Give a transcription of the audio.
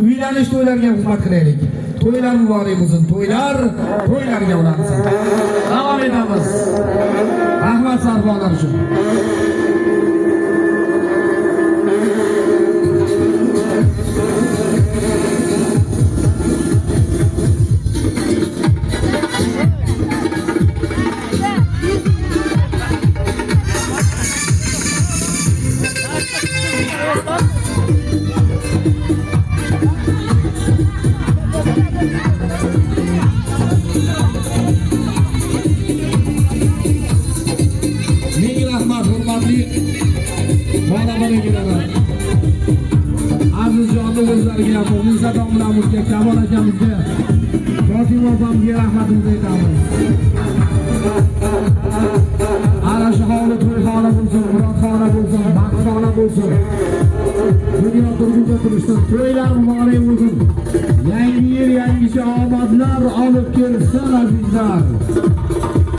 Uylanish to'ylarga xizmat qilaylik. To'ylar muborak bo'lsin. To'ylarga ulansin. Davom etamiz. Rahmat sarbolar uchun. Kamol akamizga, Fatima opamga rahmatimizni aytamiz. Ana shu hovli to'yxona bo'lsin, murodxona bo'lsin, baxtxona bo'lsin. Dunyo turguncha turishsin, to'ylar muborak bo'lsin. Yangi yil, yangicha omadlar olib kelsin azizlar.